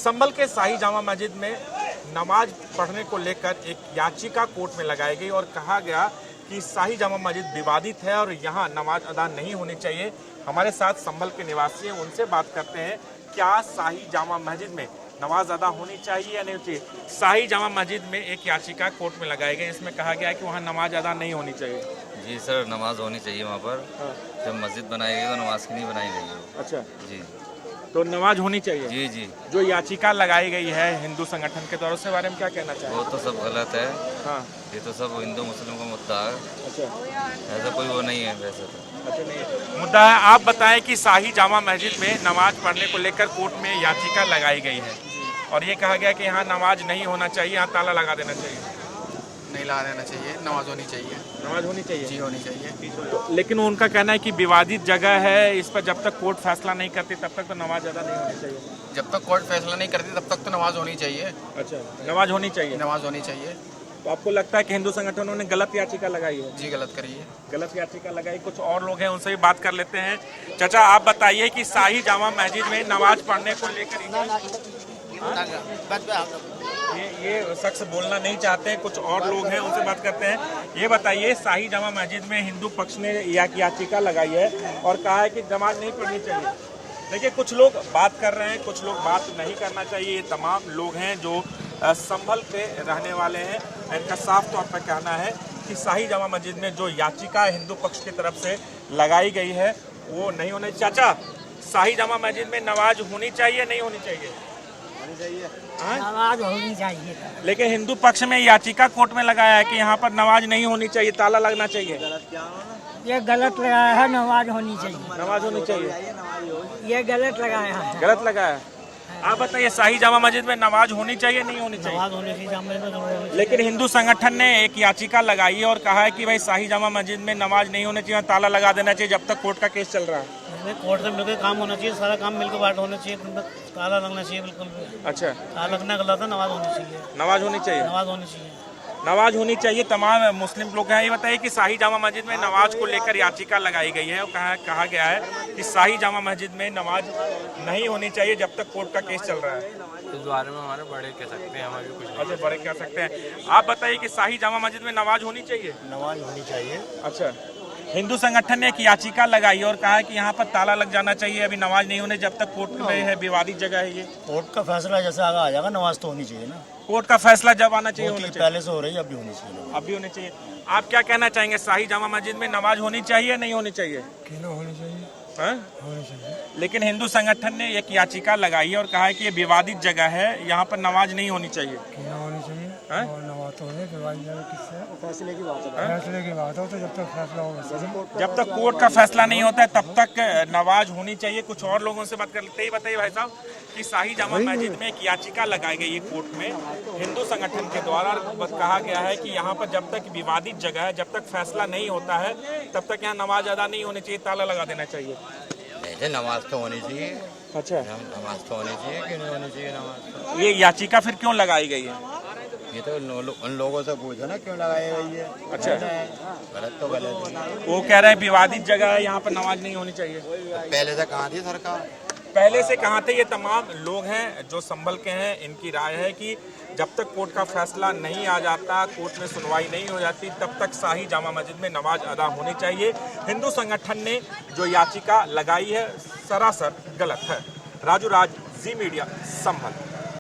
संभल के शाही जामा मस्जिद में नमाज पढ़ने को लेकर एक याचिका कोर्ट में लगाई गई और कहा गया कि शाही जामा मस्जिद विवादित है और यहाँ नमाज अदा नहीं होनी चाहिए। हमारे साथ संभल के निवासी हैं, उनसे बात करते हैं क्या शाही जामा मस्जिद में नमाज अदा होनी चाहिए या नहीं चाहिए। शाही जामा मस्जिद में एक याचिका कोर्ट में लगाई गई, इसमें कहा गया है कि वहाँ नमाज अदा नहीं होनी चाहिए। जी सर, नमाज होनी चाहिए वहाँ पर। जब मस्जिद बनाई गई तो नमाज की नहीं बनाई गई है। अच्छा जी, तो नमाज होनी चाहिए। जी जी। जो याचिका लगाई गई है हिंदू संगठन के द्वारा, उसके बारे में क्या कहना चाहिए। वो तो सब गलत है। हाँ, ये तो सब हिंदू मुस्लिम का मुद्दा है। अच्छा, ऐसा कोई वो नहीं है वैसे तो। अच्छा नहीं है मुद्दा है। आप बताएं कि शाही जामा मस्जिद में नमाज पढ़ने को लेकर कोर्ट में याचिका लगाई गई है और ये कहा गया कि यहाँ नमाज नहीं होना चाहिए, यहाँ ताला लगा देना चाहिए। नहीं लगा देना चाहिए, नमाज होनी चाहिए। नमाज होनी चाहिए जी होनी चाहिए। लेकिन उनका कहना है कि विवादित जगह है, इस पर जब तक कोर्ट फैसला नहीं करती तब तक तो नमाज अदा नहीं होनी चाहिए। जब तक कोर्ट फैसला नहीं करती तब तक तो नमाज होनी चाहिए। अच्छा, नमाज होनी चाहिए। नमाज होनी चाहिए। तो आपको लगता है कि हिंदू संगठनों ने गलत याचिका लगाई है। जी गलत करिए। गलत याचिका लगाई। कुछ और लोग हैं, उनसे भी बात कर लेते हैं। चाचा आप बताइए कि शाही जामा मस्जिद में नमाज पढ़ने को लेकर ये शख्स बोलना नहीं चाहते हैं, कुछ और लोग हैं उनसे बात करते हैं। ये बताइए शाही जामा मस्जिद में हिंदू पक्ष ने याचिका लगाई है और कहा है कि नमाज नहीं पढ़नी चाहिए। देखिए कुछ लोग बात कर रहे हैं, कुछ लोग बात नहीं करना चाहिए। ये तमाम लोग हैं जो संभल पे रहने वाले हैं। इनका साफ तौर पर कहना है कि शाही जामा मस्जिद में जो याचिका हिंदू पक्ष की तरफ से लगाई गई है वो नहीं होनी। चाचा, शाही जामा मस्जिद में नमाज होनी चाहिए नहीं होनी चाहिए। नमाज होनी चाहिए। लेकिन हिंदू पक्ष में याचिका कोर्ट में लगाया है कि यहाँ पर नमाज नहीं होनी चाहिए, ताला लगना चाहिए। ये गलत लगाया है, नमाज होनी चाहिए। नमाज होनी चाहिए, ये गलत लगाया है। गलत लगाया है। आप बताइए शाही जामा मस्जिद में नमाज होनी चाहिए नहीं होनी चाहिए। नमाज होनी चाहिए। लेकिन हिंदू संगठन ने एक याचिका लगाई है और कहा है कि भाई शाही जामा मस्जिद में नमाज नहीं होनी चाहिए, ताला लगा देना चाहिए जब तक कोर्ट का केस चल रहा है। कोर्ट से मिलकर काम होना चाहिए, सारा काम मिलकर बांट होना चाहिए, ताला लगना चाहिए। बिल्कुल अच्छा, ताला लगना गलत है, नमाज होनी चाहिए। नमाज होनी चाहिए। नमाज होनी चाहिए। नमाज होनी चाहिए। तमाम मुस्लिम लोग हैं। ये बताइए कि शाही जामा मस्जिद में नमाज को लेकर याचिका लगाई गई है और कहा गया है कि शाही जामा मस्जिद में नमाज नहीं होनी चाहिए जब तक कोर्ट का केस चल रहा है। इस बारे में हमारे बड़े कह सकते हैं, हमें भी कुछ नहीं। अच्छा, बड़े कह सकते हैं। आप बताइए कि शाही जामा मस्जिद में नमाज होनी चाहिए। नमाज होनी चाहिए। अच्छा, हिंदू संगठन ने एक याचिका लगाई और कहा है कि यहाँ पर ताला लग जाना चाहिए, अभी नमाज नहीं होने जब तक कोर्ट में है, विवादित जगह है ये। कोर्ट का फैसला जैसे आगे आ जाएगा, नमाज तो होनी चाहिए ना। कोर्ट का फैसला जब आना चाहिए होना चाहिए। पहले से हो रही है, अब भी होनी चाहिए। अब भी होनी चाहिए। आप क्या कहना चाहेंगे, शाही जामा मस्जिद में नमाज होनी चाहिए नहीं होनी चाहिए। क्यों होनी चाहिए। हाँ? होनी चाहिए। लेकिन हिंदू संगठन ने एक याचिका लगाई है और कहा है कि ये विवादित जगह है, यहाँ पर नमाज नहीं होनी चाहिए। क्यों होनी चाहिए। हाँ? नमाज तो होनी चाहिए। किससे फैसले की बात है। फैसले की बात हो तो जब तक फैसला होगा, जब तक कोर्ट का फैसला नहीं होता है तब तक नमाज होनी चाहिए। कुछ और लोगों से बात कर लेते हैं। बताइए भाई साहब कि शाही जामा मस्जिद में एक याचिका लगाई गई है कोर्ट में हिंदू संगठन के द्वारा। कहा गया है कि यहाँ पर जब तक विवादित जगह है, जब तक फैसला नहीं होता है तब तक यहाँ नमाज अदा नहीं होनी चाहिए, ताला लगा देना चाहिए। ऐसे नमाज तो होनी चाहिए। अच्छा, नमाज तो होनी चाहिए कि नहीं होनी चाहिए नमाज। ये याचिका फिर क्यों लगाई गई है। ये तो उन लोगों से पूछो ना क्यों लगाई गई है। अच्छा, गलत तो गलत है। वो कह रहे हैं विवादित जगह है, यहाँ पर नमाज नहीं होनी चाहिए। पहले से कहाँ थी सरकार। पहले से कहाँ थे। ये तमाम लोग हैं जो संभल के हैं, इनकी राय है कि जब तक कोर्ट का फैसला नहीं आ जाता, कोर्ट में सुनवाई नहीं हो जाती, तब तक शाही जामा मस्जिद में नमाज अदा होनी चाहिए। हिंदू संगठन ने जो याचिका लगाई है सरासर गलत है। राजू राज, जी मीडिया, संभल।